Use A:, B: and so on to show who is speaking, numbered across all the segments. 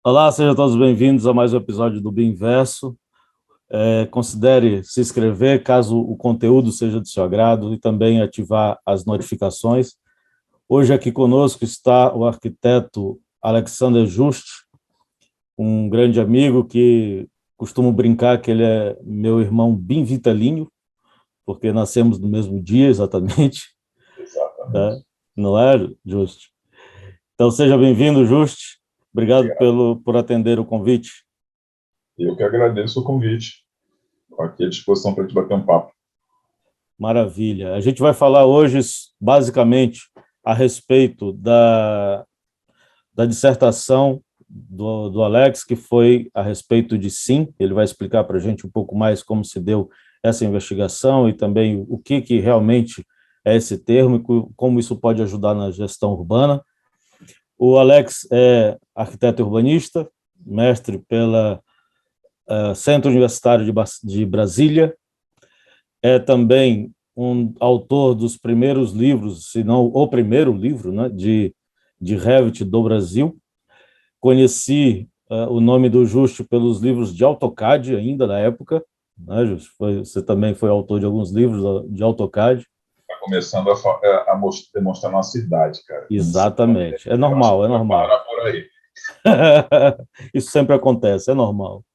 A: Olá, sejam todos bem-vindos a mais um episódio do Bimverso. Considere se inscrever caso o conteúdo seja do seu agrado e também ativar as notificações. Hoje aqui conosco está o arquiteto Alexander Just, um grande amigo que costumo brincar que ele é meu irmão Bim Vitelinho, porque nascemos no mesmo dia exatamente,
B: Exatamente.
A: né? Não é, Just? Então seja bem-vindo, Just. Obrigado
B: Obrigado.
A: por atender o convite.
B: Eu que agradeço o convite. Estou aqui à disposição para te bater um papo.
A: Maravilha. A gente vai falar hoje, basicamente, a respeito da dissertação do Alex, que foi a respeito de SIM. Ele vai explicar para a gente um pouco mais como se deu essa investigação e também o que realmente é esse termo e como isso pode ajudar na gestão urbana. O Alex é arquiteto urbanista, mestre pela Centro Universitário de Brasília, é também um autor dos primeiros livros, se não o primeiro livro, né, de Revit do Brasil. Conheci o nome do Justo pelos livros de AutoCAD, ainda na época, né, Justo? Você também foi autor de alguns livros de AutoCAD.
B: Está começando demonstrar nossa idade, cara. Não sei,
A: Exatamente. É
B: eu acho
A: normal,
B: que
A: é
B: vai
A: normal.
B: parar por aí.
A: Isso sempre acontece, é normal.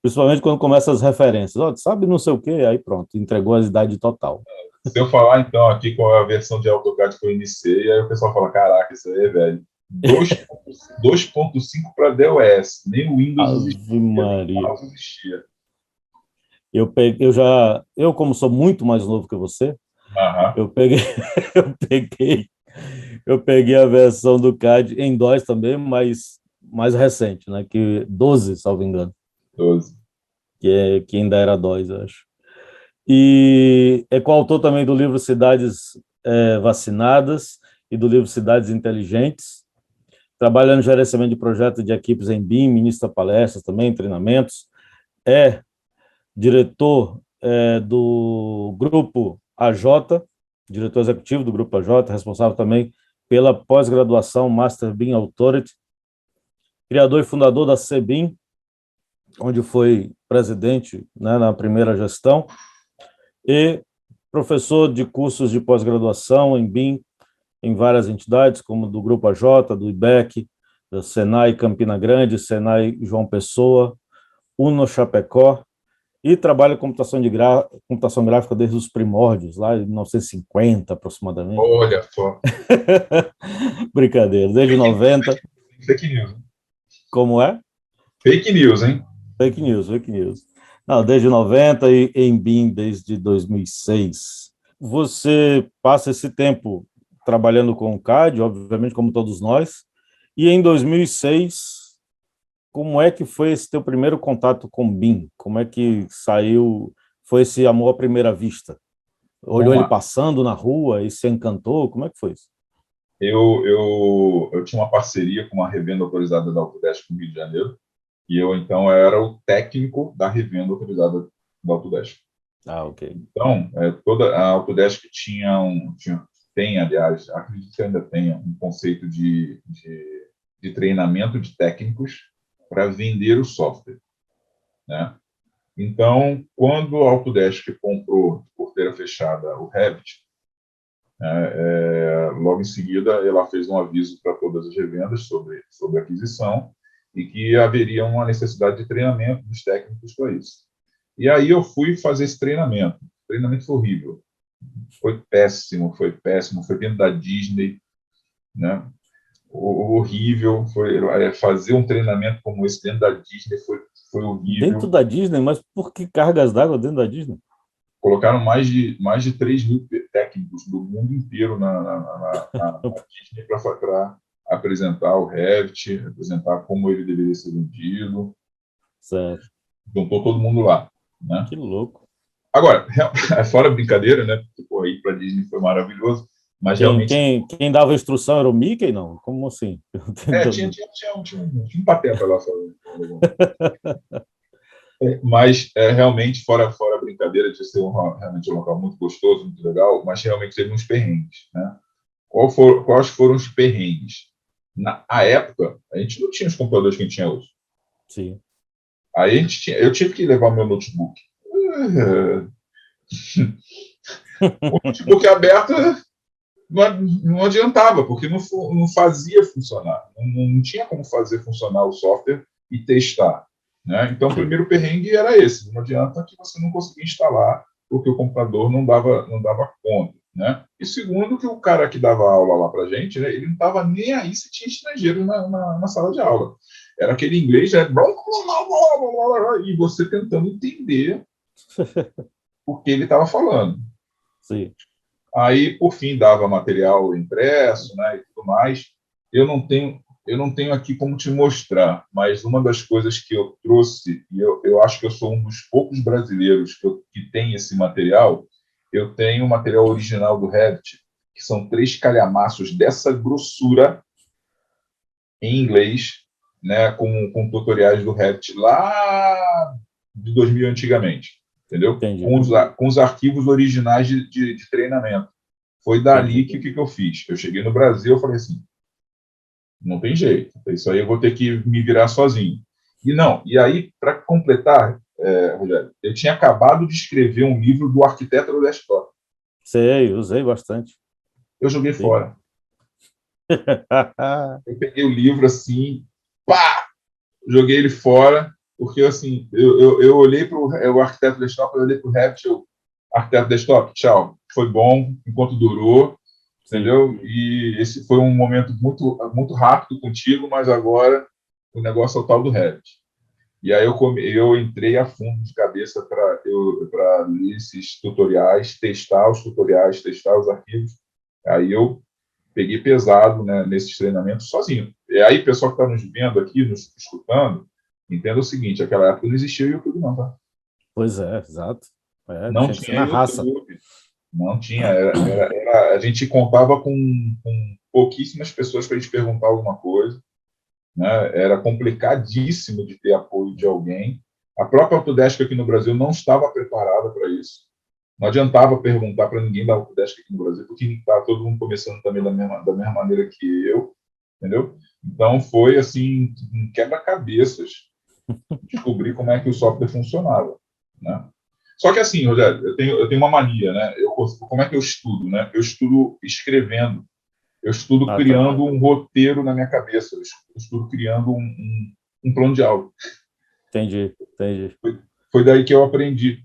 A: Principalmente quando começa as referências. Oh, sabe não sei o quê, aí pronto, entregou a idade total.
B: Se eu falar, então, aqui com a versão de AutoCAD que eu iniciei, aí o pessoal fala, caraca, isso aí é velho. 2.5 para DOS. Nem o Windows
A: Ave
B: existia, nem o
A: Maria.
B: mouse existia.
A: Eu como sou muito mais novo que você,
B: Aham.
A: eu peguei, eu peguei, eu peguei a versão do CAD em DOS também, mas mais recente, né? Que 12, salvo engano,
B: 12.
A: que ainda era DOS, eu acho. E é coautor também do livro Cidades Vacinadas e do livro Cidades Inteligentes. Trabalha no gerenciamento de projetos de equipes em BIM, ministra palestras também, treinamentos. É diretor do Grupo AJ, diretor executivo do Grupo AJ, responsável também pela pós-graduação Master BIM Authority, criador e fundador da CBIM, onde foi presidente, né, na primeira gestão, e professor de cursos de pós-graduação em BIM em várias entidades, como do Grupo AJ, do IBEC, do Senai Campina Grande, Senai João Pessoa, Uno Chapecó, e trabalha com computação gráfica desde os primórdios, lá em 1950 aproximadamente.
B: Olha só.
A: Brincadeira, desde 90.
B: Fake news. Hein?
A: Como é?
B: Fake news, hein?
A: Fake news, fake news. Não, desde 90 e em BIM desde 2006. Você passa esse tempo trabalhando com o CAD, obviamente, como todos nós, e em 2006, como é que foi esse teu primeiro contato com BIM? Como é que saiu, foi esse amor à primeira vista? Olhou
B: Vamos
A: ele
B: lá.
A: passando na rua e se encantou? Como é que foi isso?
B: Eu tinha uma parceria com uma revenda autorizada da Autodesk no Rio de Janeiro, e eu, então, era o técnico da revenda autorizada da Autodesk.
A: Ah, ok.
B: Então, toda a Autodesk tem, aliás, acredito que ainda tenha, um conceito de treinamento de técnicos para vender o software, né? Então, quando a Autodesk comprou de porteira fechada o Revit, logo em seguida ela fez um aviso para todas as revendas sobre a aquisição e que haveria uma necessidade de treinamento dos técnicos para isso. E aí eu fui fazer esse treinamento. O treinamento foi horrível. Foi dentro da Disney, né? Horrível. Fazer um treinamento como esse dentro da Disney foi
A: Dentro
B: horrível.
A: da Disney? Mas por que cargas d'água dentro da Disney?
B: Colocaram mais de 3 mil técnicos do mundo inteiro na Disney para apresentar o Revit, apresentar como ele deveria ser vendido.
A: Certo.
B: Juntou todo mundo lá, né?
A: Que louco.
B: Agora, fora brincadeira, né? Porque, pô, ir para Disney foi maravilhoso, mas realmente
A: Quem dava a instrução era o Mickey, não? Como assim?
B: tinha um pateta lá falando. Mas realmente, fora a brincadeira de ser realmente um local muito gostoso, muito legal, mas realmente teve uns perrengues, né? Quais foram os perrengues? Na a época, a gente não tinha os computadores que a gente tinha hoje.
A: Sim.
B: Aí eu tive que levar o meu notebook. O notebook aberto não adiantava, porque não fazia funcionar. Não tinha como fazer funcionar o software e testar. Né? Então, o
A: Sim.
B: primeiro perrengue era esse. Não adianta que você não conseguia instalar, porque o computador não dava conta. Né? E segundo, que o cara que dava aula lá para a gente, né, ele não estava nem aí se tinha estrangeiro na sala de aula. Era aquele inglês, né, e você tentando entender o que ele estava falando.
A: Sim.
B: Aí, por fim, dava material impresso, né, e tudo mais. Eu não tenho aqui como te mostrar, mas uma das coisas que eu trouxe, e eu acho que eu sou um dos poucos brasileiros que tem esse material, eu tenho o material original do Revit, que são 3 calhamaços dessa grossura em inglês, né, com tutoriais do Revit lá de 2000 antigamente, entendeu?
A: Entendi.
B: Com os arquivos originais de treinamento. Foi dali
A: Entendi.
B: que eu fiz. Eu cheguei no Brasil, eu falei assim, não tem jeito, isso aí eu vou ter que me virar sozinho. E aí, para completar, Rogério, eu tinha acabado de escrever um livro do arquiteto do desktop.
A: Sei, usei bastante.
B: Eu joguei
A: Sim.
B: fora. Eu peguei o livro assim, pá, joguei ele fora, porque assim, eu olhei para o arquiteto do desktop, eu olhei para o Revit, arquiteto do desktop, tchau, foi bom enquanto durou,
A: Sim.
B: entendeu? E esse foi um momento muito, muito rápido contigo, mas agora o negócio é o tal do Revit. E aí eu entrei a fundo de cabeça para ler esses tutoriais, testar os tutoriais, testar os arquivos. Aí eu peguei pesado, né, nesses treinamentos sozinho. E aí, pessoal que está nos vendo aqui, nos escutando, entenda o seguinte: aquela época não existia YouTube, não, tá?
A: Pois é, exato. É,
B: Não
A: tinha que ser
B: tinha
A: na raça.
B: YouTube. Não tinha, a gente contava com pouquíssimas pessoas para a gente perguntar alguma coisa, né? Era complicadíssimo de ter apoio de alguém. A própria Autodesk aqui no Brasil não estava preparada para isso. Não adiantava perguntar para ninguém da Autodesk aqui no Brasil, porque estava todo mundo começando também da mesma maneira que eu, entendeu? Então foi assim um quebra-cabeças descobrir como é que o software funcionava, né? Só que assim, Rogério, eu tenho uma mania, né? Como é que eu estudo, né? Eu estudo escrevendo, eu estudo
A: Ah, tá.
B: criando um roteiro na minha cabeça, eu estudo criando um plano de aula.
A: Entendi, entendi.
B: Foi daí que eu aprendi,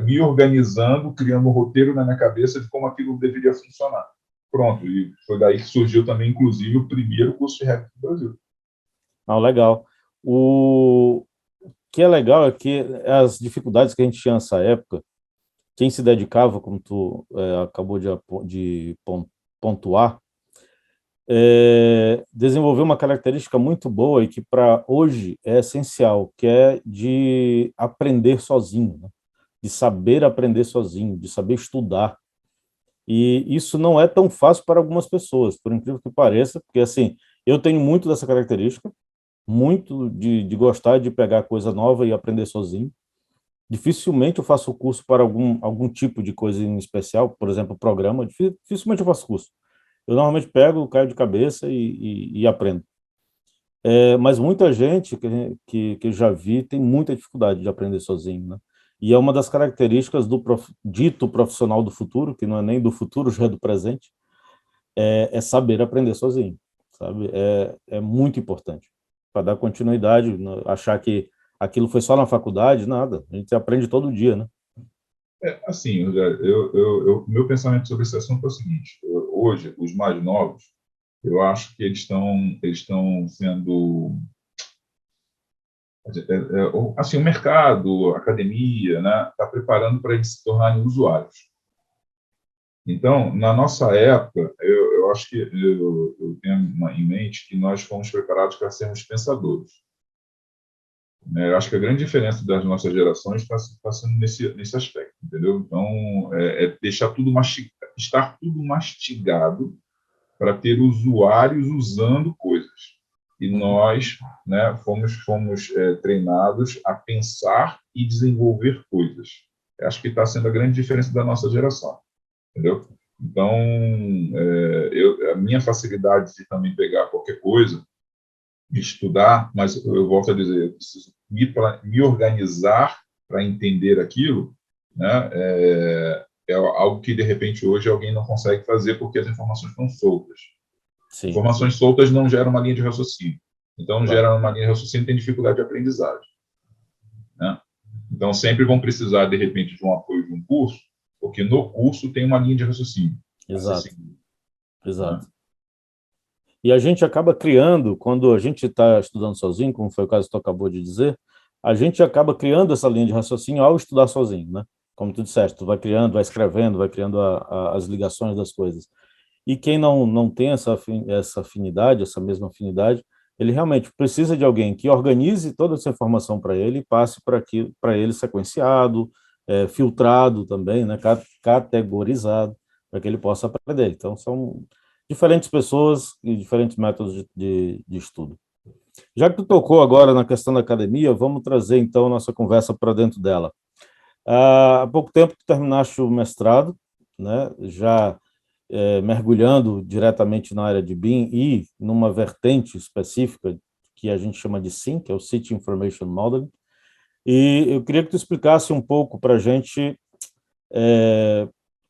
B: me organizando, criando um roteiro na minha cabeça de como aquilo deveria funcionar. Pronto, e foi daí que surgiu também, inclusive, o primeiro curso de Revit do Brasil.
A: Ah, legal. O que é legal é que as dificuldades que a gente tinha nessa época, quem se dedicava, como tu acabou de pontuar, desenvolveu uma característica muito boa e que para hoje é essencial, que é de aprender sozinho, né? De saber aprender sozinho, de saber estudar. E isso não é tão fácil para algumas pessoas, por incrível que pareça, porque assim, eu tenho muito dessa característica, muito de gostar de pegar coisa nova e aprender sozinho. Dificilmente eu faço curso para algum tipo de coisa em especial, por exemplo, programa, dificilmente eu faço curso. Eu normalmente pego, caio de cabeça e aprendo. Mas muita gente que eu já vi tem muita dificuldade de aprender sozinho, né? E é uma das características do dito profissional do futuro, que não é nem do futuro, já é do presente, é saber aprender sozinho, sabe? É muito importante para dar continuidade, achar que aquilo foi só na faculdade, nada. A gente aprende todo dia, né?
B: Assim, meu pensamento sobre esse assunto é o seguinte: hoje, os mais novos, eu acho que eles estão sendo assim, o mercado, a academia, né, está preparando para eles se tornarem usuários. Então, na nossa época, eu acho que eu tenho em mente que nós fomos preparados para sermos pensadores. Né? Eu acho que a grande diferença das nossas gerações está sendo nesse aspecto, entendeu? Então, deixar estar tudo mastigado para ter usuários usando coisas. E
A: Uhum.
B: nós, né, fomos treinados a pensar e desenvolver coisas. Eu acho que está sendo a grande diferença da nossa geração, entendeu? Então, a minha facilidade de também pegar qualquer coisa, estudar, mas eu volto a dizer, eu preciso me organizar para entender aquilo, né? É algo que, de repente, hoje alguém não consegue fazer porque as informações estão soltas.
A: Sim,
B: Informações soltas não geram uma linha de raciocínio. Então,
A: claro.
B: gera uma linha de raciocínio, tem dificuldade de aprendizagem, né? Então, sempre vão precisar, de repente, de um apoio de um curso, porque no curso tem uma linha de raciocínio a ser
A: Exato,
B: seguida, né?
A: exato. E a gente acaba criando, quando a gente está estudando sozinho, como foi o caso que tu acabou de dizer, a gente acaba criando essa linha de raciocínio ao estudar sozinho, né? Como tu disseste, tu vai criando, vai escrevendo, vai criando as ligações das coisas. E quem não tem essa afinidade, essa mesma afinidade, ele realmente precisa de alguém que organize toda essa informação para ele e passe para ele sequenciado, filtrado também, né? Categorizado, para que ele possa aprender. Então, são diferentes pessoas e diferentes métodos de estudo. Já que tu tocou agora na questão da academia, vamos trazer então a nossa conversa para dentro dela. Há pouco tempo tu terminaste o mestrado, né? Já mergulhando diretamente na área de BIM e numa vertente específica que a gente chama de SIM, que é o City Information Modeling. E eu queria que tu explicasse um pouco para a gente,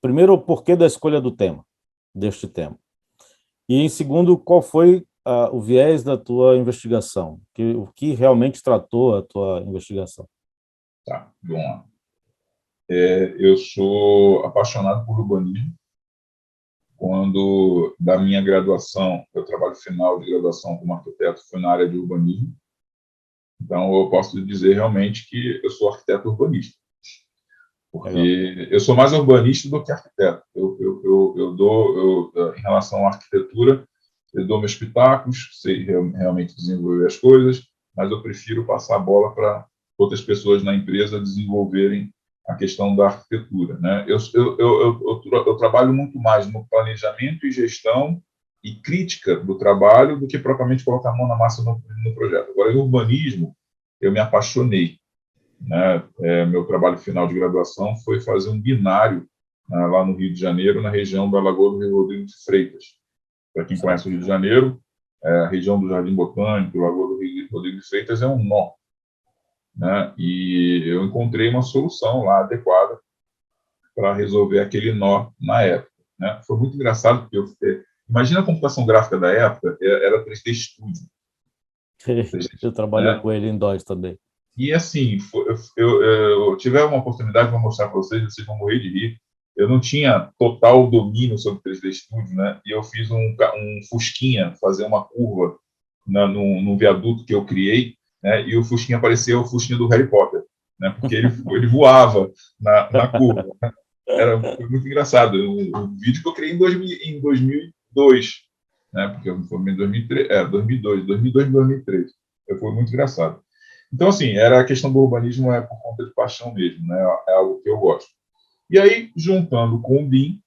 A: primeiro, o porquê da escolha do tema, deste tema. E, em segundo, qual foi o viés da tua investigação? O que realmente tratou a tua investigação?
B: Tá, vamos lá. Eu sou apaixonado por urbanismo. Quando, da minha graduação, meu trabalho final de graduação como arquiteto foi na área de urbanismo. Então, eu posso dizer realmente que eu sou arquiteto urbanista,
A: Legal.
B: porque eu sou mais urbanista do que arquiteto. Em relação à arquitetura, eu dou meus pitacos, sei realmente desenvolver as coisas, mas eu prefiro passar a bola para outras pessoas na empresa desenvolverem a questão da arquitetura, né? Eu trabalho muito mais no planejamento e gestão e crítica do trabalho do que propriamente colocar a mão na massa no projeto. Agora, em urbanismo, eu me apaixonei, né? Meu trabalho final de graduação foi fazer um binário, né, lá no Rio de Janeiro, na região da Lagoa do Rio Rodrigo de Freitas. Para quem conhece o Rio de Janeiro, a região do Jardim Botânico, Lagoa do Rio Rodrigo de Freitas é um nó, né? E eu encontrei uma solução lá adequada para resolver aquele nó na época, né? Foi muito engraçado, porque imagina a computação gráfica da época, era 3D Studio,
A: Eu trabalho
B: né?
A: com ele em DOS também.
B: E assim, eu tiver uma oportunidade para mostrar para vocês vão morrer de rir. Eu não tinha total domínio sobre 3D Studio, né? E eu fiz um Fusquinha fazer uma curva num viaduto que eu criei, né? E o Fusquinha parecia o Fusquinha do Harry Potter, né? Porque ele voava na curva. Foi muito engraçado. O vídeo que eu criei em 2002, né? Porque eu me formei em 2003, 2002, 2003. Foi muito engraçado. Então, assim, a questão do urbanismo por conta de paixão mesmo, né? É algo que eu gosto. E aí, juntando com o BIM,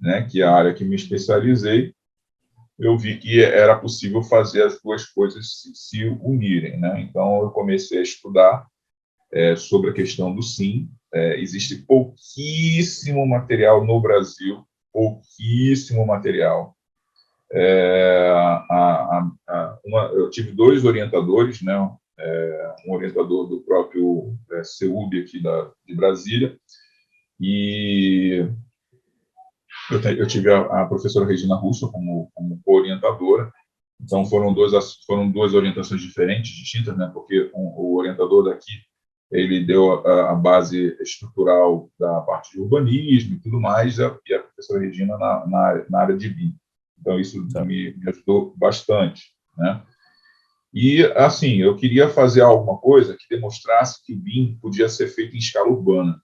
B: né, que é a área que me especializei, eu vi que era possível fazer as duas coisas se unirem, né? Então, eu comecei a estudar sobre a questão do SIM. Existe pouquíssimo material no Brasil, pouquíssimo material. Eu tive dois orientadores, né? Um orientador do próprio CEUB aqui de Brasília, e eu tive a professora Regina Russo como orientadora. Então,
A: Sim,
B: foram duas orientações diferentes, distintas, né? Porque o orientador daqui, ele deu a base estrutural da parte de urbanismo e tudo mais, e a professora Regina na área de BIM. Então, isso
A: certo.
B: me ajudou bastante, né? E, assim, eu queria fazer alguma coisa que demonstrasse que o BIM podia ser feito em escala urbana,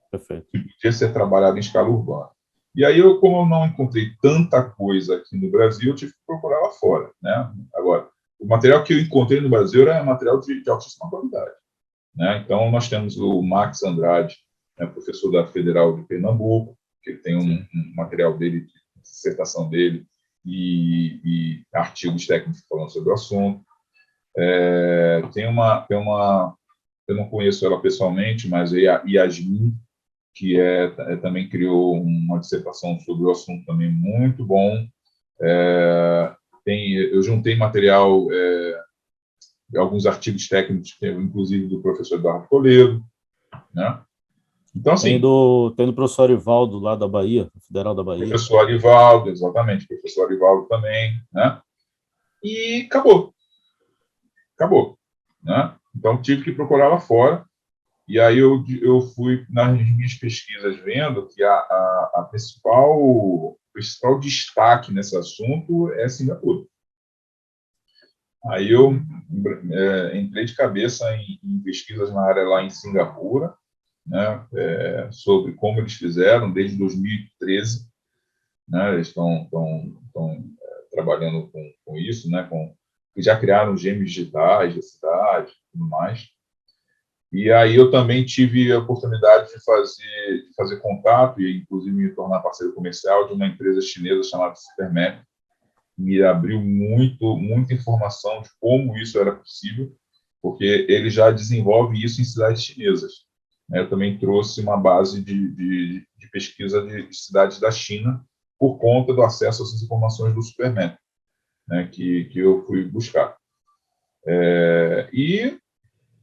A: Perfeito.
B: que podia ser trabalhado em escala urbana. E aí, como eu não encontrei tanta coisa aqui no Brasil, eu tive que procurar lá fora, né? Agora, o material que eu encontrei no Brasil era material de altíssima qualidade, né? Então, nós temos o Max Andrade, né, professor da Federal de Pernambuco, que ele tem um material dele, dissertação dele, e artigos técnicos falando sobre o assunto. Tem uma, eu não conheço ela pessoalmente, mas é a Yasmin, que também criou uma dissertação sobre o assunto também muito bom. Eu juntei material, alguns artigos técnicos, inclusive do professor Eduardo Toledo, né? Então, assim...
A: Tem do professor Arivaldo, lá da Bahia, Federal da Bahia.
B: Professor Arivaldo, exatamente, professor Arivaldo também, né? E acabou. Acabou, né? Então, tive que procurar lá fora. E aí eu fui nas minhas pesquisas vendo que a principal destaque nesse assunto é Singapura. Aí eu entrei de cabeça em pesquisas na área lá em Singapura, né, sobre como eles fizeram desde 2013, né, eles estão trabalhando com isso, né, já criaram gêmeos digitais da cidade, e tudo mais. E aí eu também tive a oportunidade de fazer contato e, inclusive, me tornar parceiro comercial de uma empresa chinesa chamada Supermap. Me abriu muita informação de como isso era possível, porque ele já desenvolve isso em cidades chinesas. Eu também trouxe uma base de pesquisa de cidades da China por conta do acesso a essas informações do Supermap, né, que eu fui buscar. E,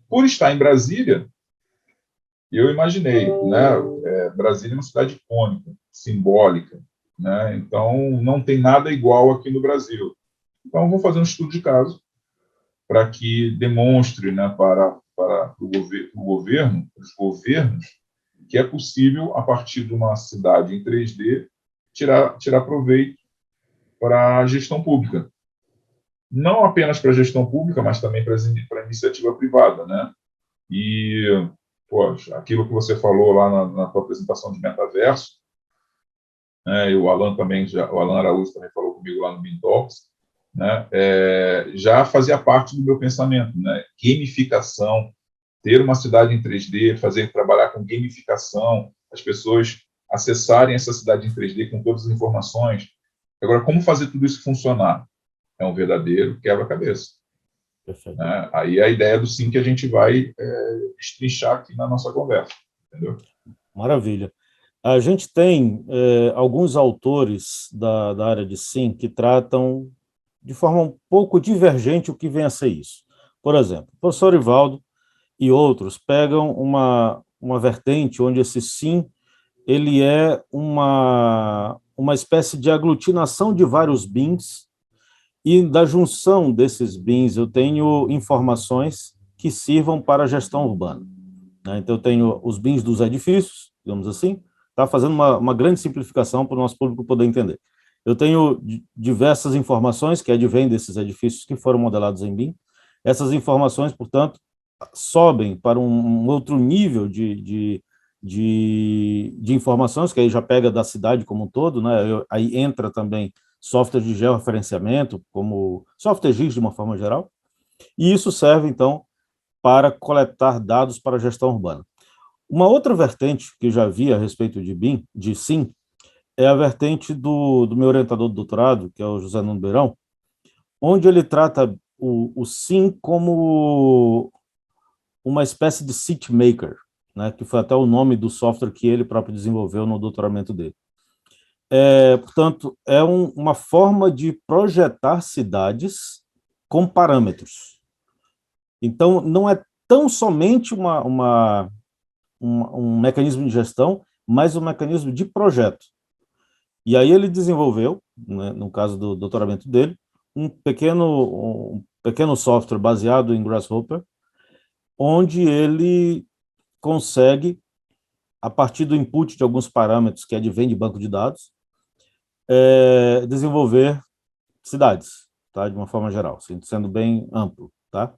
B: por estar em Brasília, eu imaginei, né? Brasília é uma cidade icônica, simbólica, né? Então não tem nada igual aqui no Brasil. Então vou fazer um estudo de caso para que demonstre, né, para o governo, os governos, que é possível a partir de uma cidade em 3D tirar proveito para a gestão pública, não apenas para a gestão pública, mas também para a iniciativa privada, né? E poxa, aquilo que você falou lá na tua apresentação de metaverso, né, e o Alan Araújo também falou comigo lá no BeanTalks, né, já fazia parte do meu pensamento, né? Gamificação, ter uma cidade em 3D, trabalhar com gamificação, as pessoas acessarem essa cidade em 3D com todas as informações. Agora, como fazer tudo isso funcionar? É um verdadeiro quebra-cabeça.
A: Perfeito.
B: Né? Aí é a ideia do sim que a gente vai destrinchar aqui na nossa conversa, entendeu?
A: Maravilha. A gente tem alguns autores da área de SIM que tratam de forma um pouco divergente o que vem a ser isso. Por exemplo, o professor Ivaldo e outros pegam uma vertente onde esse SIM ele é uma espécie de aglutinação de vários bins, e da junção desses bins eu tenho informações que sirvam para a gestão urbana, né? Então eu tenho os bins dos edifícios, digamos assim, está fazendo uma grande simplificação para o nosso público poder entender. Eu tenho diversas informações que advêm desses edifícios que foram modelados em BIM. Essas informações, portanto, sobem para um outro nível de informações, que aí já pega da cidade como um todo, né? Aí entra também software de georreferenciamento, como software GIS de uma forma geral, e isso serve, então, para coletar dados para a gestão urbana. Uma outra vertente que eu já vi a respeito de BIM, de SIM, é a vertente do meu orientador do doutorado, que é o José Nuno Beirão, onde ele trata o SIM como uma espécie de city maker, né, que foi até o nome do software que ele próprio desenvolveu no doutoramento dele. Portanto, é uma forma de projetar cidades com parâmetros. Então, não é tão somente um mecanismo de gestão, mas um mecanismo de projeto. E aí ele desenvolveu, né, no caso do doutoramento dele, um pequeno software baseado em Grasshopper, onde ele consegue, a partir do input de alguns parâmetros que advém de banco de dados, desenvolver cidades, tá? De uma forma geral, sendo bem amplo, tá?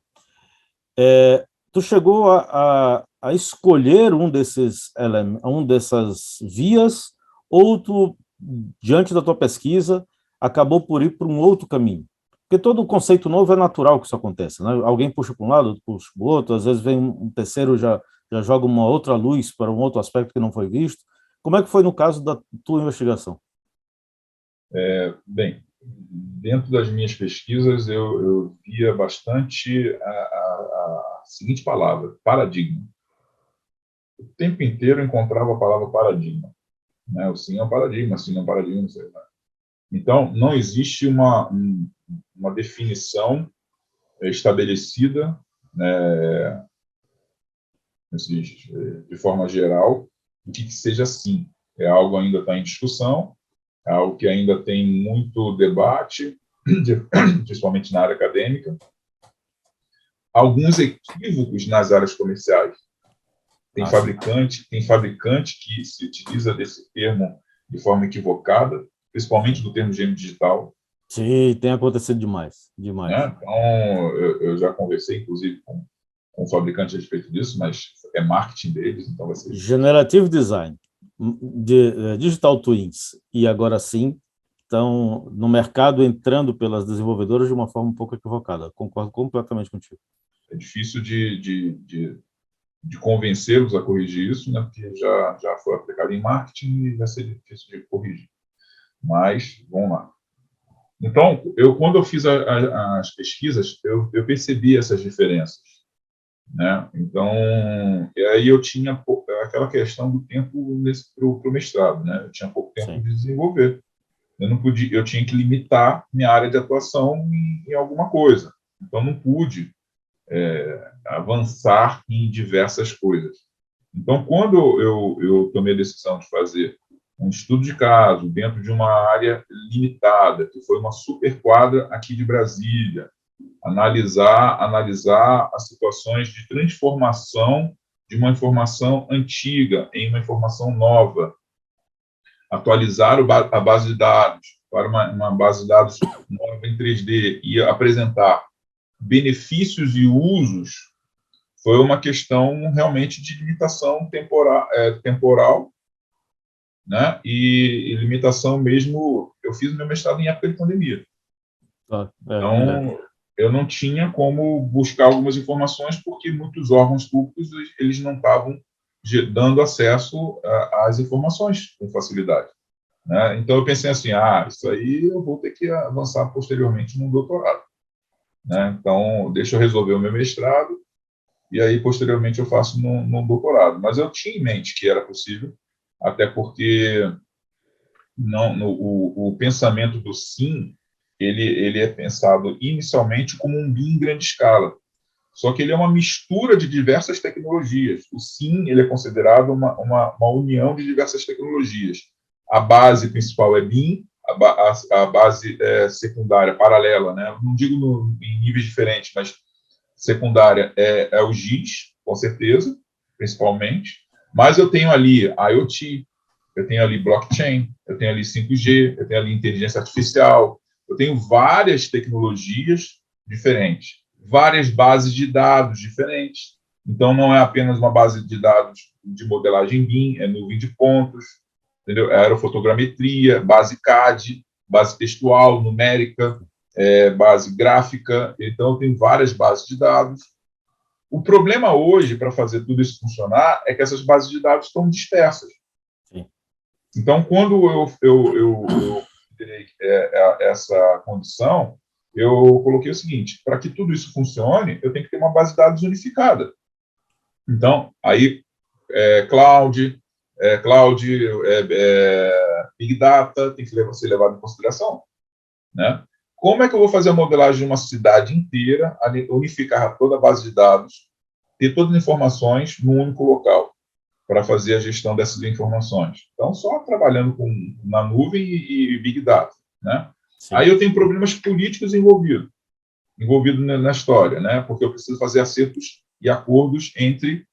A: Tu chegou a escolher um dessas vias, ou tu, diante da tua pesquisa, acabou por ir para um outro caminho? Porque todo conceito novo é natural que isso aconteça, né? Alguém puxa para um lado, outro puxa para o outro, às vezes vem um terceiro já joga uma outra luz para um outro aspecto que não foi visto. Como é que foi no caso da tua investigação?
B: Bem, dentro das minhas pesquisas, eu via bastante a seguinte palavra: paradigma. o tempo inteiro eu encontrava a palavra paradigma, né? O sim é um paradigma, sim é um paradigma, não sei lá. Então, não existe uma definição estabelecida, né, de forma geral, do que seja sim. É algo ainda está em discussão, é algo que ainda tem muito debate, principalmente na área acadêmica. Alguns equívocos nas áreas comerciais. Tem fabricante que se utiliza desse termo de forma equivocada, principalmente do termo gênero digital.
A: Sim, tem acontecido demais, demais.
B: Né? Então, eu já conversei, inclusive, com fabricantes a respeito disso, mas é marketing deles, então vai ser difícil.
A: Generative Design, Digital Twins, e agora sim estão no mercado entrando pelas desenvolvedoras de uma forma um pouco equivocada. Concordo completamente contigo.
B: É difícil de convencê-los a corrigir isso, né? Porque já foi aplicado em marketing e vai ser difícil de corrigir. Mas, vamos lá. Então, quando eu fiz as pesquisas, eu percebi essas diferenças, né? Então, e aí eu tinha aquela questão do tempo para o mestrado, né? Eu tinha pouco tempo
A: Sim.
B: de desenvolver. Eu não podia, eu tinha que limitar minha área de atuação em alguma coisa. Então, não pude avançar em diversas coisas. Então, quando eu tomei a decisão de fazer um estudo de caso dentro de uma área limitada, que foi uma superquadra aqui de Brasília, analisar as situações de transformação de uma informação antiga em uma informação nova, atualizar a base de dados para uma base de dados nova em 3D e apresentar benefícios e usos, foi uma questão realmente de limitação temporal, né? E limitação mesmo. Eu fiz meu mestrado em época de pandemia.
A: Me lembro.
B: Então, eu não tinha como buscar algumas informações porque muitos órgãos públicos eles não estavam dando acesso às informações com facilidade, né? Então, eu pensei assim, isso aí eu vou ter que avançar posteriormente no doutorado, né? Então, deixa eu resolver o meu mestrado e aí, posteriormente, eu faço no doutorado. Mas eu tinha em mente que era possível, até porque não, o pensamento do sim, ele é pensado inicialmente como um BIM em grande escala. Só que ele é uma mistura de diversas tecnologias. O sim, ele é considerado uma união de diversas tecnologias. A base principal é BIM, a base secundária, paralela, né? Não digo em níveis diferentes, mas secundária é o GIS, com certeza, principalmente, mas eu tenho ali IoT, eu tenho ali blockchain, eu tenho ali 5G, eu tenho ali inteligência artificial, eu tenho várias tecnologias diferentes, várias bases de dados diferentes. Então, não é apenas uma base de dados de modelagem BIM, é nuvem de pontos, entendeu? É aerofotogrametria, base CAD, base textual, numérica, base gráfica, então tem várias bases de dados. O problema hoje, para fazer tudo isso funcionar, é que essas bases de dados estão dispersas.
A: Sim.
B: Então, quando eu terei essa condição, eu coloquei o seguinte, para que tudo isso funcione, eu tenho que ter uma base de dados unificada. Então, aí, cloud, Big Data, tem que ser levado em consideração, né? Como é que eu vou fazer a modelagem de uma cidade inteira, unificar toda a base de dados, ter todas as informações num único local, para fazer a gestão dessas informações? Então, só trabalhando na nuvem e Big Data, né?
A: Sim.
B: Aí eu tenho problemas políticos envolvidos na história, né? Porque eu preciso fazer acertos e acordos entre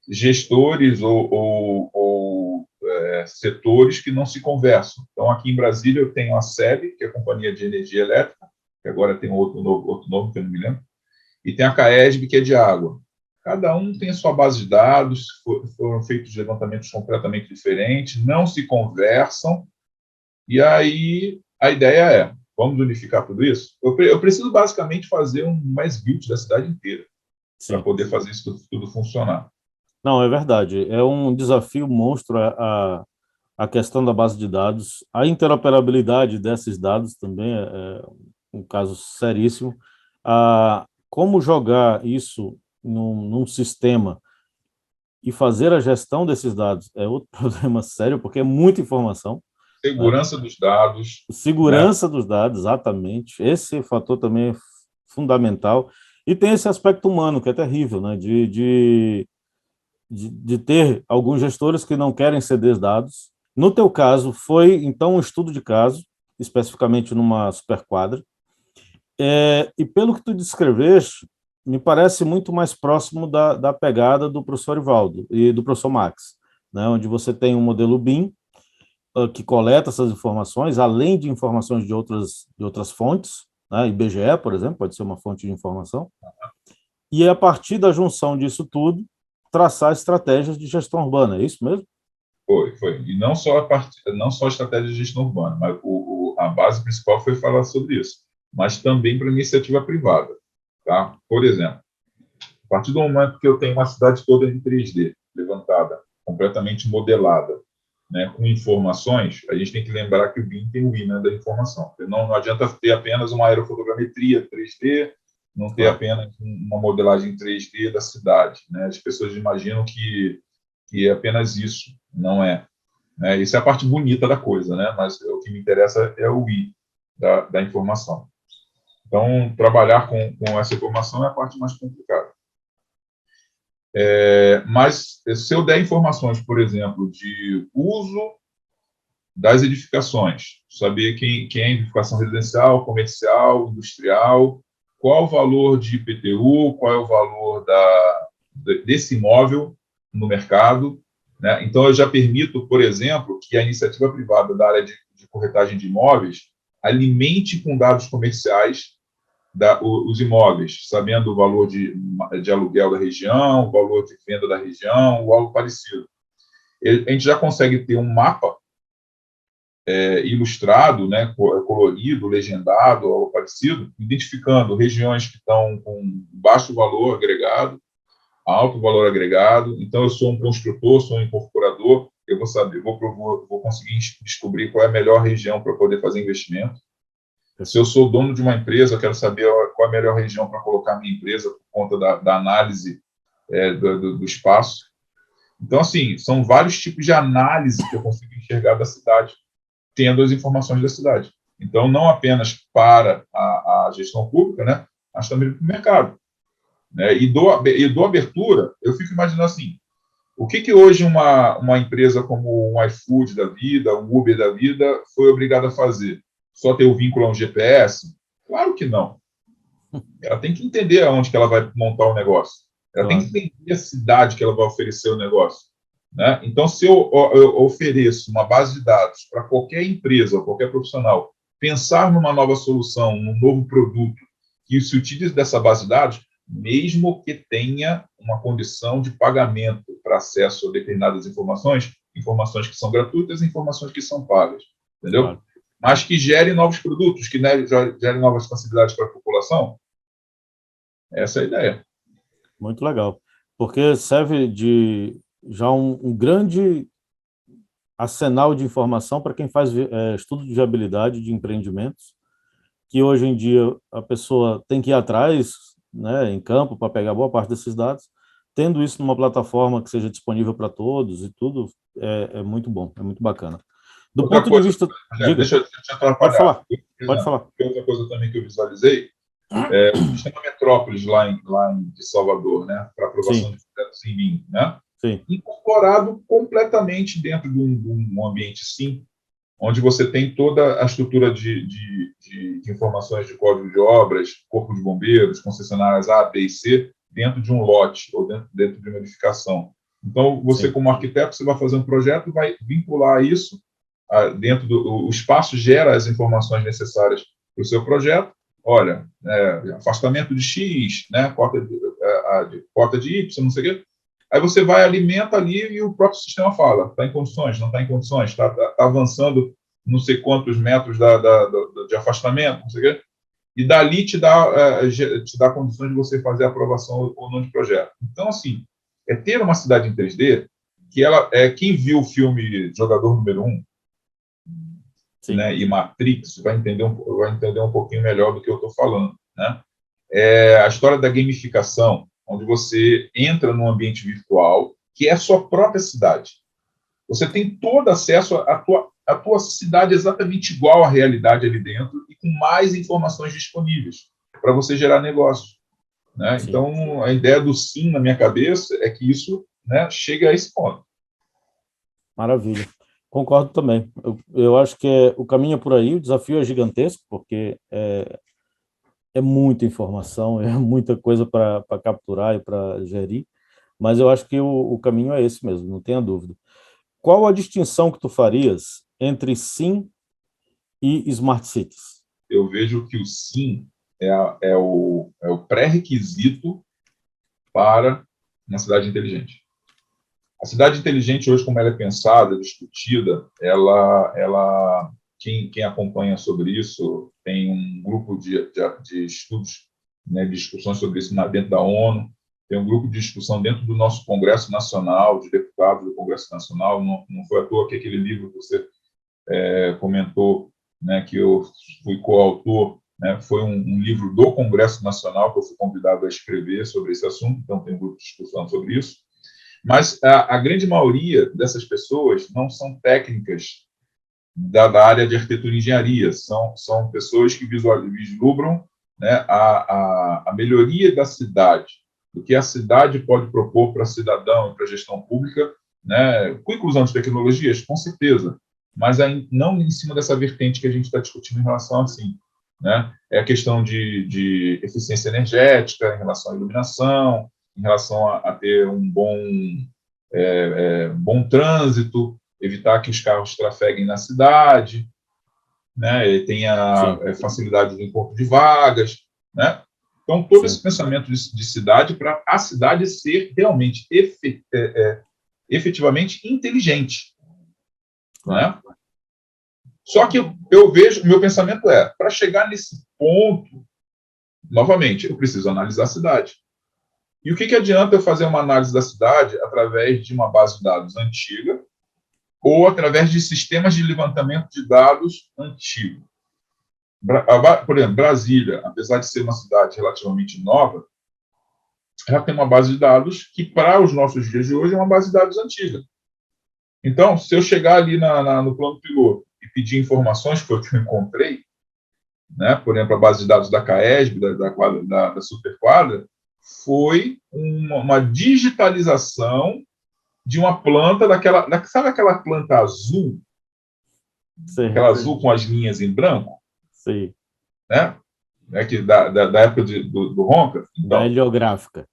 B: gestores ou setores que não se conversam. Então, aqui em Brasília, eu tenho a SEB, que é a Companhia de Energia Elétrica, que agora tem outro nome, que eu não me lembro, e tem a CAESB, que é de água. Cada um tem a sua base de dados, foram feitos levantamentos completamente diferentes, não se conversam, e aí a ideia é, vamos unificar tudo isso? Eu preciso basicamente fazer um build da cidade inteira para poder fazer isso tudo funcionar.
A: Não, é verdade. É um desafio monstro a questão da base de dados. A interoperabilidade desses dados também é um caso seríssimo. Como jogar isso num sistema e fazer a gestão desses dados é outro problema sério, porque é muita informação.
B: Segurança dos dados.
A: Segurança, né, dos dados, exatamente. Esse fator também é fundamental. E tem esse aspecto humano, que é terrível, né? De ter alguns gestores que não querem ceder dados. No teu caso, foi, então, um estudo de caso, especificamente numa superquadra, e pelo que tu descreveste, me parece muito mais próximo da pegada do professor Ivaldo e do professor Max, né, onde você tem um modelo BIM, que coleta essas informações, além de informações de outras fontes, né, IBGE, por exemplo, pode ser uma fonte de informação, e a partir da junção disso tudo, traçar estratégias de gestão urbana, é isso mesmo?
B: Foi. E não só a estratégia de gestão urbana, mas a base principal foi falar sobre isso, mas também para iniciativa privada. Tá? Por exemplo, a partir do momento que eu tenho uma cidade toda em 3D, levantada, completamente modelada, né, com informações, a gente tem que lembrar que o BIM tem o I, né, da informação. Não adianta ter apenas uma aerofotogrametria 3D, não ter apenas uma modelagem 3D da cidade. Né? As pessoas imaginam que é apenas isso. Não é. Né? Isso é a parte bonita da coisa, né? Mas o que me interessa é o I da informação. Então, trabalhar com essa informação é a parte mais complicada. Mas, se eu der informações, por exemplo, de uso das edificações, saber quem é edificação residencial, comercial, industrial, qual o valor de IPTU, qual é o valor desse imóvel no mercado, né? Então, eu já permito, por exemplo, que a iniciativa privada da área de corretagem de imóveis alimente com dados comerciais os imóveis, sabendo o valor de aluguel da região, o valor de venda da região, ou algo parecido. A gente já consegue ter um mapa ilustrado, né, colorido, legendado, algo parecido, identificando regiões que estão com baixo valor agregado, alto valor agregado. Então, eu sou um construtor, sou um incorporador, eu vou saber, vou conseguir descobrir qual é a melhor região para poder fazer investimento. Se eu sou dono de uma empresa, eu quero saber qual é a melhor região para colocar a minha empresa por conta da análise do espaço. Então, assim, são vários tipos de análise que eu consigo enxergar da cidade, tendo as informações da cidade. Então, não apenas para a gestão pública, né, mas também para o mercado. Né? E dou abertura, eu fico imaginando assim, o que hoje uma empresa como um iFood da vida, um Uber da vida, foi obrigada a fazer? Só ter o vínculo a um GPS? Claro que não. Ela tem que entender aonde que ela vai montar o negócio. Ela tem que entender a cidade que ela vai oferecer o negócio. Né? Então, se eu ofereço uma base de dados para qualquer empresa, qualquer profissional, pensar numa nova solução, num novo produto, que se utilize dessa base de dados, mesmo que tenha uma condição de pagamento para acesso a determinadas informações que são gratuitas e informações que são pagas, entendeu? Claro. Mas que gerem novos produtos, que gerem novas facilidades para a população. Essa é a ideia.
A: Muito legal, porque serve de já um grande arsenal de informação para quem faz estudo de viabilidade de empreendimentos, que hoje em dia a pessoa tem que ir atrás, né, em campo, para pegar boa parte desses dados. Tendo isso numa plataforma que seja disponível para todos e tudo, é muito bom, é muito bacana. Do ponto de vista...
B: Deixa eu te atrapalhar.
A: Pode falar. Pode falar.
B: Outra coisa também que eu visualizei é o sistema Metrópolis lá em Salvador, né, para aprovação de projetos em BIM, né?
A: Sim.
B: Incorporado completamente dentro de um ambiente SIM, onde você tem toda a estrutura de informações de código de obras, corpo de bombeiros, concessionárias A, B e C, dentro de um lote ou dentro de uma edificação. Então, você, como arquiteto, você vai fazer um projeto e vai vincular isso dentro o espaço gera as informações necessárias para o seu projeto. Olha, afastamento de X, né, cota de Y, não sei o quê. Aí você vai, alimenta ali e o próprio sistema fala, está em condições, não está em condições, está avançando não sei quantos metros de afastamento, não sei o quê. E dali te dá condições de você fazer a aprovação ou não de projeto. Então, assim, ter uma cidade em 3D, que quem viu o filme Jogador Número 1, né, e Matrix, vai entender um pouquinho melhor do que eu estou falando. Né? A história da gamificação, onde você entra num ambiente virtual, que é a sua própria cidade. Você tem todo acesso à tua cidade exatamente igual à realidade ali dentro e com mais informações disponíveis para você gerar negócio, né? Então, a ideia do SIM na minha cabeça é que isso, né, chega a esse ponto.
A: Maravilha. Concordo também. Eu acho que o caminho é por aí, o desafio é gigantesco, porque é muita informação, é muita coisa para capturar e para gerir, mas eu acho que o caminho é esse mesmo, não tenha dúvida. Qual a distinção que tu farias entre SIM e Smart Cities?
B: Eu vejo que o SIM é o pré-requisito para uma cidade inteligente. A cidade inteligente hoje, como ela é pensada, discutida, quem acompanha sobre isso tem um grupo de estudos, né, de discussões sobre isso dentro da ONU, tem um grupo de discussão dentro do nosso Congresso Nacional, de deputados do Congresso Nacional. Não foi à toa que aquele livro que você comentou, né, que eu fui coautor, né, foi um livro do Congresso Nacional que eu fui convidado a escrever sobre esse assunto, então tem um grupo de discussão sobre isso. Mas a grande maioria dessas pessoas não são técnicas da área de arquitetura e engenharia, são pessoas que vislumbram, né, a melhoria da cidade, do que a cidade pode propor para cidadão e para a gestão pública, né, com inclusão de tecnologias, com certeza, mas não em cima dessa vertente que a gente está discutindo em relação assim, né? É a questão de eficiência energética, em relação à iluminação, em relação a ter um bom trânsito, evitar que os carros trafeguem na cidade, né? E tenha facilidade do encontro de vagas, né? Então, todo esse pensamento de cidade para a cidade ser realmente efetivamente inteligente, né? Só que eu vejo, meu pensamento para chegar nesse ponto, novamente, eu preciso analisar a cidade. E o que adianta eu fazer uma análise da cidade através de uma base de dados antiga ou através de sistemas de levantamento de dados antigos? Por exemplo, Brasília, apesar de ser uma cidade relativamente nova, ela tem uma base de dados que, para os nossos dias de hoje, é uma base de dados antiga. Então, se eu chegar ali no plano piloto e pedir informações que eu encontrei, né, por exemplo, a base de dados da CAESB, da Superquadra, foi uma digitalização de uma planta sabe aquela planta azul?
A: Sim.
B: Aquela azul com as linhas em branco?
A: Sim.
B: Né? Que da época do Ronca. Então,
A: da heliográfica.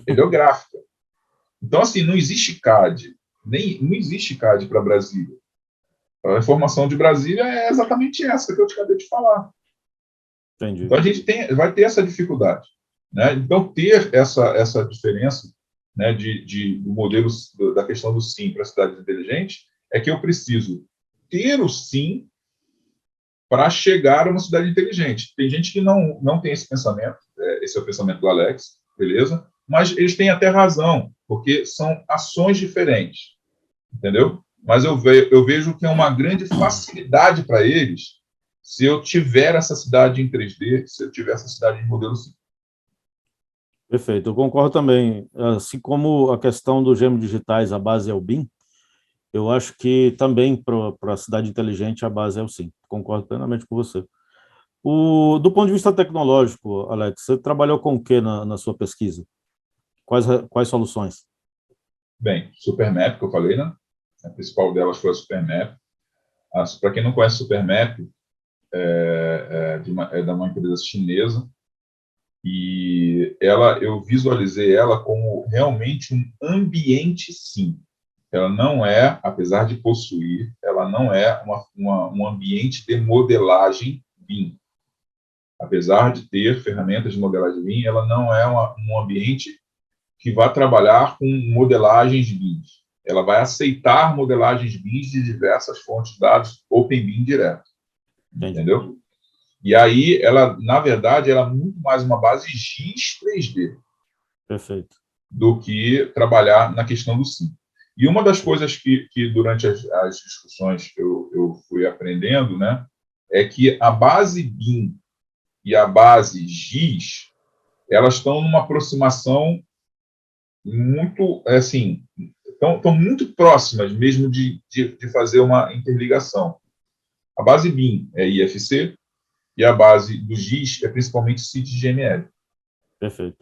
B: Heliográfica. Então, assim, não existe CAD. Não existe CAD para Brasília. A informação de Brasília é exatamente essa que eu acabei de falar.
A: Entendi.
B: Então, a gente vai ter essa dificuldade. Né? Então, ter essa diferença, né, do modelo da questão do SIM para a cidade inteligente é que eu preciso ter o SIM para chegar a uma cidade inteligente. Tem gente que não tem esse pensamento, esse é o pensamento do Alex, beleza? Mas eles têm até razão, porque são ações diferentes, entendeu? Mas eu vejo que é uma grande facilidade para eles se eu tiver essa cidade em 3D, se eu tiver essa cidade em modelo SIM.
A: Perfeito, eu concordo também. Assim como a questão dos gêmeos digitais, a base é o BIM, eu acho que também para a cidade inteligente a base é o SIM. Concordo plenamente com você. Do ponto de vista tecnológico, Alex, você trabalhou com o que na sua pesquisa? Quais soluções?
B: Bem, Supermap, que eu falei, né? A principal delas foi a Supermap. Para quem não conhece Supermap, é da uma empresa chinesa, e eu visualizei ela como realmente um ambiente SIM. Ela não é, apesar de possuir, ela não é um ambiente de modelagem BIM. Apesar de ter ferramentas de modelagem BIM, ela não é um ambiente que vai trabalhar com modelagens BIM. Ela vai aceitar modelagens BIM de diversas fontes de dados OpenBIM direto.
A: Entendi.
B: Entendeu? E aí, na verdade, ela é muito mais uma base GIS 3D.
A: Perfeito.
B: Do que trabalhar na questão do SIM. E uma das coisas que durante as discussões eu fui aprendendo, né, é que a base BIM e a base GIS, elas estão numa aproximação muito, assim, estão muito próximas mesmo de fazer uma interligação. A base BIM é IFC e a base do GIS é principalmente CIT-GML.
A: Perfeito.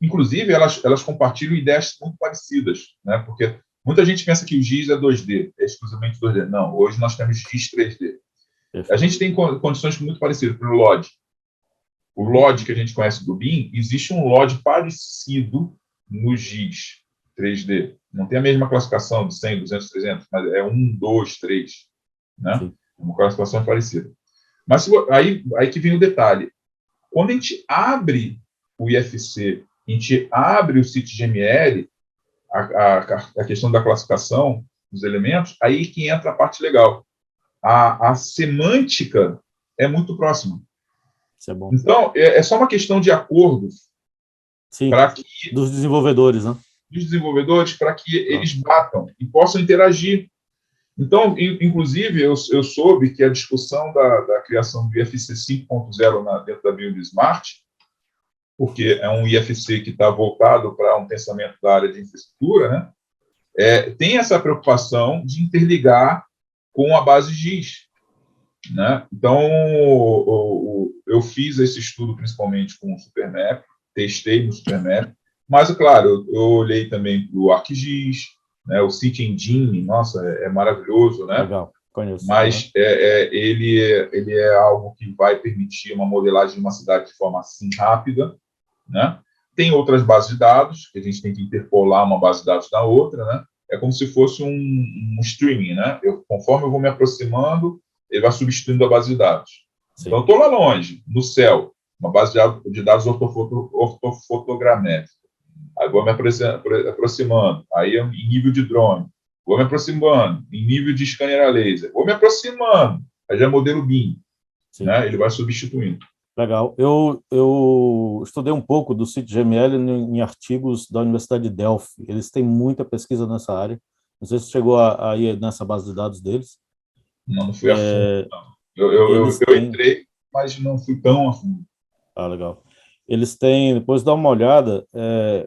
B: Inclusive, elas compartilham ideias muito parecidas, né? Porque muita gente pensa que o GIS é 2D, é exclusivamente 2D. Não, hoje nós temos GIS 3D.
A: Perfeito.
B: A gente tem condições muito parecidas para o LOD. O LOD que a gente conhece do BIM, existe um LOD parecido no GIS 3D. Não tem a mesma classificação de 100, 200, 300, mas é 1, 2, 3. Né?
A: Sim.
B: Uma classificação parecida. Mas aí que vem o detalhe. Quando a gente abre o IFC, a gente abre o CIT-GML, a questão da classificação dos elementos, aí que entra a parte legal. A semântica é muito próxima.
A: Isso é bom.
B: Então, é só uma questão de acordos para que
A: dos desenvolvedores, né?
B: Dos desenvolvedores, para que eles batam e possam interagir. Então, inclusive, eu soube que a discussão da criação do IFC 5.0 dentro da Build Smart, porque é um IFC que está voltado para um pensamento da área de infraestrutura, né? Tem essa preocupação de interligar com a base GIS. Né? Então, eu fiz esse estudo principalmente com o Supermap, testei no Supermap, mas, claro, eu olhei também para o ArcGIS, né? O City Engine, nossa, é maravilhoso, né?
A: Legal, conheço.
B: Mas ele é algo que vai permitir uma modelagem de uma cidade de forma assim rápida, né? Tem outras bases de dados, que a gente tem que interpolar uma base de dados na outra, né? É como se fosse um streaming, né? Conforme eu vou me aproximando, ele vai substituindo a base de dados. Sim. Então, eu estou lá longe, no céu, uma base de dados ortofotogramétrica. Aí vou me aproximando, aí em nível de drone. Vou me aproximando, em nível de scanner a laser. Vou me aproximando, aí já é modelo BIM. Né? Ele vai substituindo.
A: Legal. Eu estudei um pouco do CIT-GML em artigos da Universidade de Delphi. Eles têm muita pesquisa nessa área. Não sei se chegou a ir nessa base de dados deles.
B: Não fui a fundo. Não. Eu entrei, mas não fui tão a fundo.
A: Ah, legal. Eles têm, depois dá uma olhada,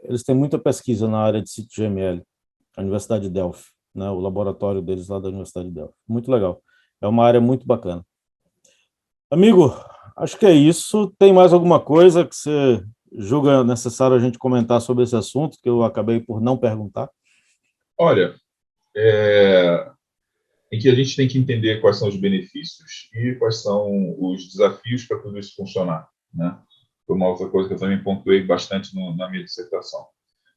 A: eles têm muita pesquisa na área de CIT-GML, a Universidade de Delphi, né, o laboratório deles lá da Universidade de Delphi. Muito legal. É uma área muito bacana. Amigo, acho que é isso. Tem mais alguma coisa que você julga necessário a gente comentar sobre esse assunto, que eu acabei por não perguntar?
B: Olha, em que a gente tem que entender quais são os benefícios e quais são os desafios para tudo isso funcionar, né? Foi uma outra coisa que eu também pontuei bastante na minha dissertação.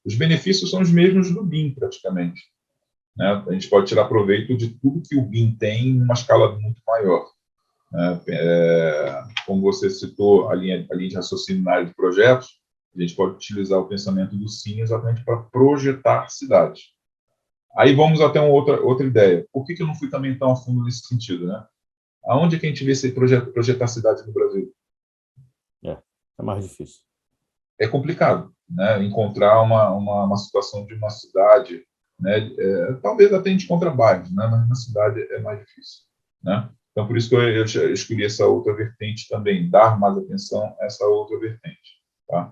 B: Os benefícios são os mesmos do BIM, praticamente. Né? A gente pode tirar proveito de tudo que o BIM tem em uma escala muito maior. Como você citou, a linha de raciocínio na área de projetos, a gente pode utilizar o pensamento do Cine exatamente para projetar cidades. Aí vamos até uma outra ideia. Por que eu não fui também tão a fundo nesse sentido? Né? Aonde é que a gente vê esse projetar cidades no Brasil?
A: É mais difícil.
B: É complicado, né? Encontrar uma situação de uma cidade, né? Talvez até a gente encontra bairros, né? Mas na cidade é mais difícil, né? Então, por isso que eu escolhi essa outra vertente também, dar mais atenção a essa outra vertente. Tá?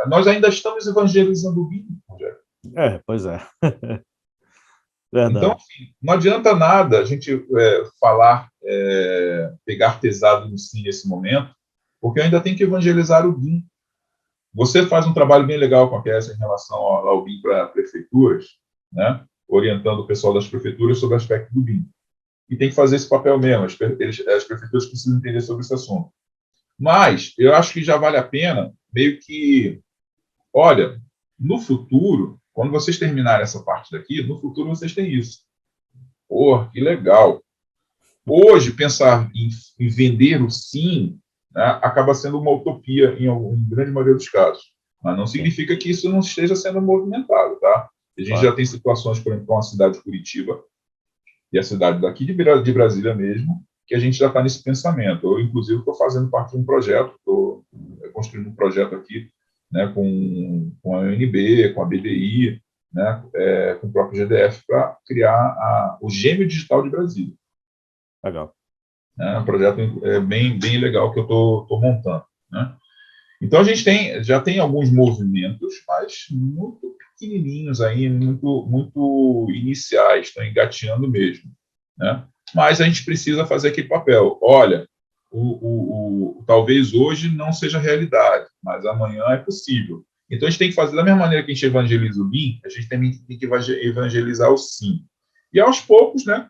B: Nós ainda estamos evangelizando o BIM, Rogério.
A: Pois é. Verdade.
B: Então, assim, não adianta nada a gente falar, pegar pesado no SIM nesse momento, porque eu ainda tenho que evangelizar o BIM. Você faz um trabalho bem legal com a QS em relação ao BIM para prefeituras, né? Orientando o pessoal das prefeituras sobre o aspecto do BIM. E tem que fazer esse papel mesmo. As prefeituras precisam entender sobre esse assunto. Mas eu acho que já vale a pena, meio que, olha, no futuro, quando vocês terminarem essa parte daqui, no futuro vocês têm isso. Porra, que legal. Hoje, pensar em vender o SIM, né, acaba sendo uma utopia em grande maioria dos casos. Mas não significa que isso não esteja sendo movimentado, tá? A gente já tem situações, por exemplo, com a cidade de Curitiba, e a cidade daqui de Brasília mesmo, que a gente já está nesse pensamento. Eu, inclusive, estou fazendo parte de um projeto, estou construindo um projeto aqui, né, com a UNB, com a BDI, né, com o próprio GDF, para criar o Gêmeo Digital de Brasília.
A: Legal.
B: É um projeto bem legal que eu estou montando. Né? Então, a gente já tem alguns movimentos, mas muito pequenininhos aí, muito iniciais, estão engateando mesmo, né? Mas a gente precisa fazer aquele papel. Olha, talvez hoje não seja realidade, mas amanhã é possível. Então, a gente tem que fazer da mesma maneira que a gente evangeliza o BIM, a gente também tem que evangelizar o SIM. E, aos poucos, né,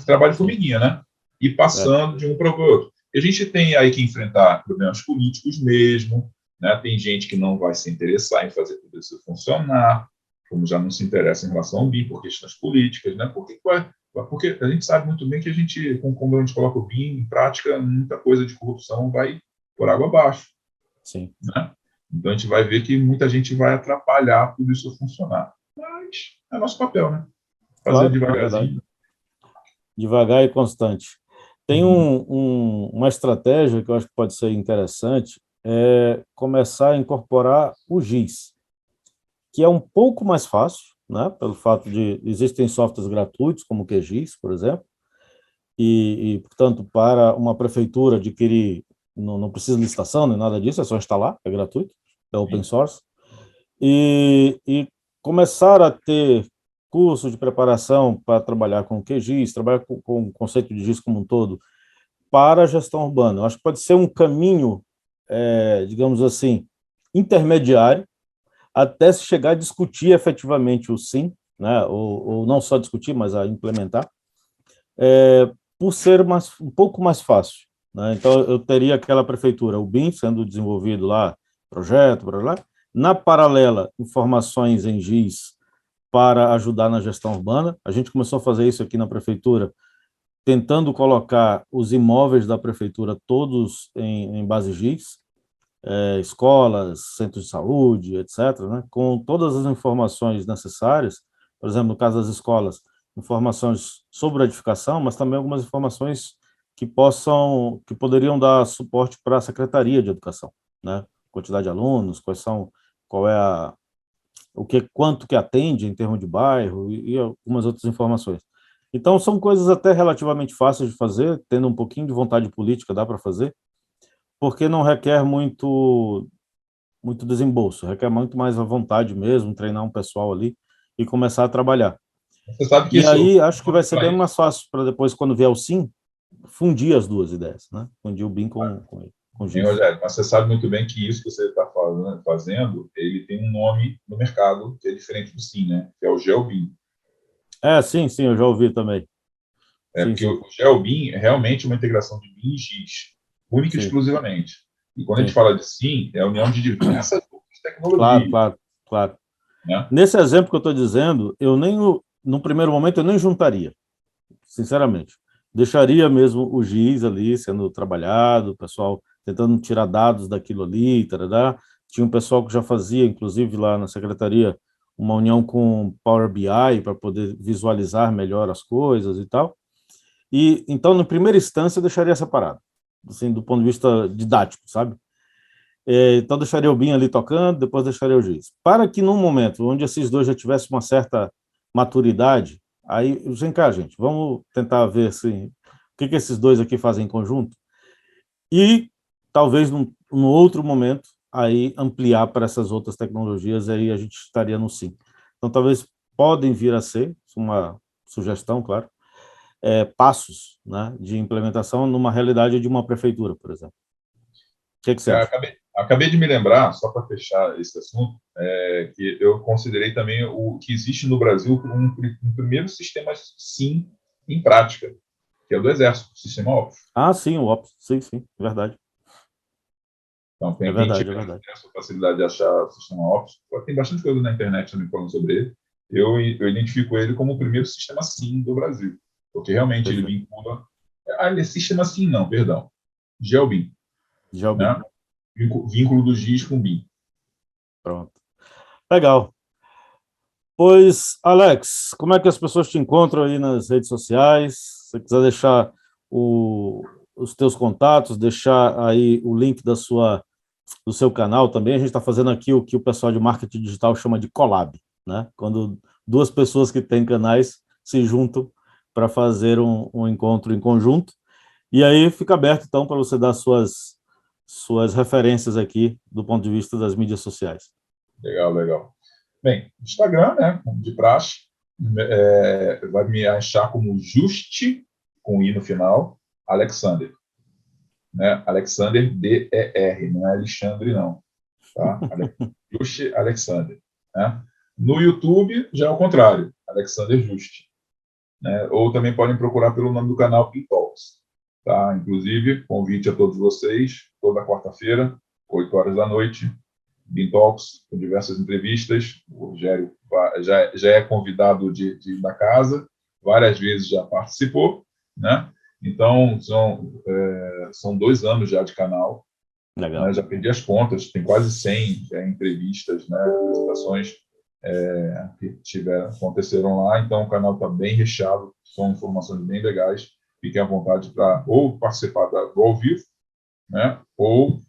B: trabalho de formiguinha, né? E passando de um para o outro. A gente tem aí que enfrentar problemas políticos mesmo, né? Tem gente que não vai se interessar em fazer tudo isso funcionar, como já não se interessa em relação ao BIM por questões políticas, né? Porque a gente sabe muito bem que como a gente coloca o BIM em prática, muita coisa de corrupção vai por água abaixo.
A: Sim.
B: Né? Então, a gente vai ver que muita gente vai atrapalhar tudo isso funcionar. Mas é nosso papel, né? Fazer devagarzinho.
A: Devagar e constante. Tem uma estratégia que eu acho que pode ser interessante, é começar a incorporar o GIS, que é um pouco mais fácil, né, pelo fato de existem softwares gratuitos, como o QGIS, por exemplo, portanto, para uma prefeitura adquirir, não precisa de licitação nem nada disso, é só instalar, é gratuito, é open source, e começar a ter curso de preparação para trabalhar com QGIS, trabalhar com o conceito de GIS como um todo, para a gestão urbana. Eu acho que pode ser um caminho, digamos assim, intermediário, até se chegar a discutir efetivamente o SIM, né, ou não só discutir, mas a implementar, por ser um pouco mais fácil. Né? Então, eu teria aquela prefeitura, o BIM sendo desenvolvido lá, projeto, blá, blá, na paralela, informações em GIS para ajudar na gestão urbana. A gente começou a fazer isso aqui na prefeitura, tentando colocar os imóveis da prefeitura todos em base GIS, escolas, centros de saúde, etc., né, com todas as informações necessárias, por exemplo, no caso das escolas, informações sobre a edificação, mas também algumas informações que poderiam dar suporte para a Secretaria de Educação, né, quantidade de alunos, qual é quanto que atende em termos de bairro e algumas outras informações. Então, são coisas até relativamente fáceis de fazer, tendo um pouquinho de vontade política, dá para fazer, porque não requer muito desembolso, requer muito mais a vontade mesmo, treinar um pessoal ali e começar a trabalhar.
B: Você sabe que
A: E aí, acho que vai ser bem mais fácil para depois, quando vier o SIM, fundir as duas ideias, né? Fundir o BIM com o GIS.
B: Rogério, mas você sabe muito bem que isso que você está fazendo, ele tem um nome no mercado que é diferente do SIM, né? Que é o GeoBIM.
A: Sim, eu já ouvi também.
B: Porque o GeoBIM é realmente uma integração de BIM e GIS, única e exclusivamente. E quando a gente fala de SIM, é a união de diversas outras tecnologias.
A: Claro.
B: Né?
A: Nesse exemplo que eu estou dizendo, no primeiro momento, eu nem juntaria, sinceramente. Deixaria mesmo o GIS ali sendo trabalhado, o pessoal tentando tirar dados daquilo ali, tarará. Tinha um pessoal que já fazia, inclusive lá na secretaria, uma união com Power BI para poder visualizar melhor as coisas e tal. E então, na primeira instância, eu deixaria separado, assim, do ponto de vista didático, sabe? Então, deixaria o BIM ali tocando, depois deixaria o GIS. Para que, num momento onde esses dois já tivessem uma certa maturidade, aí, vem cá, gente, vamos tentar ver assim, o que esses dois aqui fazem em conjunto, e talvez num outro momento, aí ampliar para essas outras tecnologias, aí a gente estaria no SIM. Então, talvez podem vir a ser, uma sugestão, claro, passos, né, de implementação numa realidade de uma prefeitura, por exemplo. O que você acha?
B: Acabei de me lembrar, só para fechar esse assunto, que eu considerei também o que existe no Brasil um primeiro sistema SIM em prática, que é o do Exército, o sistema OPS.
A: Sim, o OPS, sim, verdade.
B: Então, quem tiver essa facilidade de achar o sistema OPS, tem bastante coisa na internet também falando sobre ele, eu identifico ele como o primeiro sistema SIM do Brasil, porque realmente ele vincula... ele é sistema SIM não, perdão, GeoBIM. Né? Vínculo do GIS com o BIM.
A: Pronto. Legal. Pois, Alex, como é que as pessoas te encontram aí nas redes sociais? Se você quiser deixar os teus contatos, deixar aí o link do seu canal também, a gente está fazendo aqui o que o pessoal de marketing digital chama de collab, né? Quando duas pessoas que têm canais se juntam para fazer um encontro em conjunto. E aí fica aberto, então, para você dar suas referências aqui do ponto de vista das mídias sociais.
B: Legal, legal. Bem, Instagram, né, de praxe, vai me achar como Juste, com I no final, Alexander. Né? Alexander, D-E-R, não é Alexandre, não. Tá? Juste Alexander. Né? No YouTube, já é o contrário, Alexander Juste. Né? Ou também podem procurar pelo nome do canal Pintalks. Tá? Inclusive, convite a todos vocês, toda quarta-feira, 8 horas da noite, Pintalks, com diversas entrevistas. O Rogério já é convidado da casa, várias vezes já participou, né? Então, são 2 anos já de canal.
A: Legal.
B: Né? Já perdi as contas, tem quase 100 entrevistas, né? Apresentações que aconteceram lá. Então, o canal está bem recheado, são informações bem legais. Fiquem à vontade para ou participar do ao vivo, né? Ou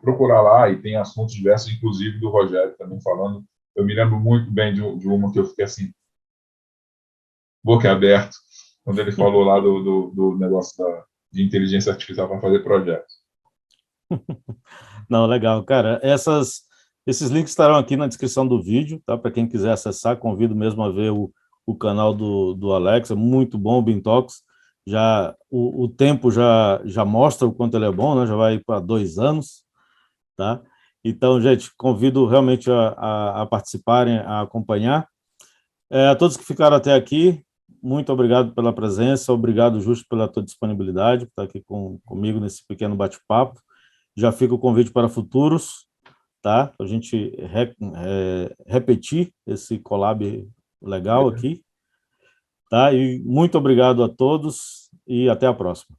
B: procurar lá, e tem assuntos diversos, inclusive do Rogério também falando. Eu me lembro muito bem de uma que eu fiquei assim, boca aberta, quando ele falou lá do negócio de inteligência artificial para fazer projetos.
A: Não, legal, cara. Esses links estarão aqui na descrição do vídeo, tá? Para quem quiser acessar, convido mesmo a ver o canal do Alex, é muito bom o Bintox. Já o tempo já mostra o quanto ele é bom, né? Já vai para 2 anos, tá? Então, gente, convido realmente a participarem, a acompanhar. A todos que ficaram até aqui, muito obrigado pela presença, obrigado, Justo, pela tua disponibilidade, por estar aqui comigo nesse pequeno bate-papo. Já fica o convite para futuros, tá? Para a gente repetir esse collab legal aqui, tá? E muito obrigado a todos e até a próxima.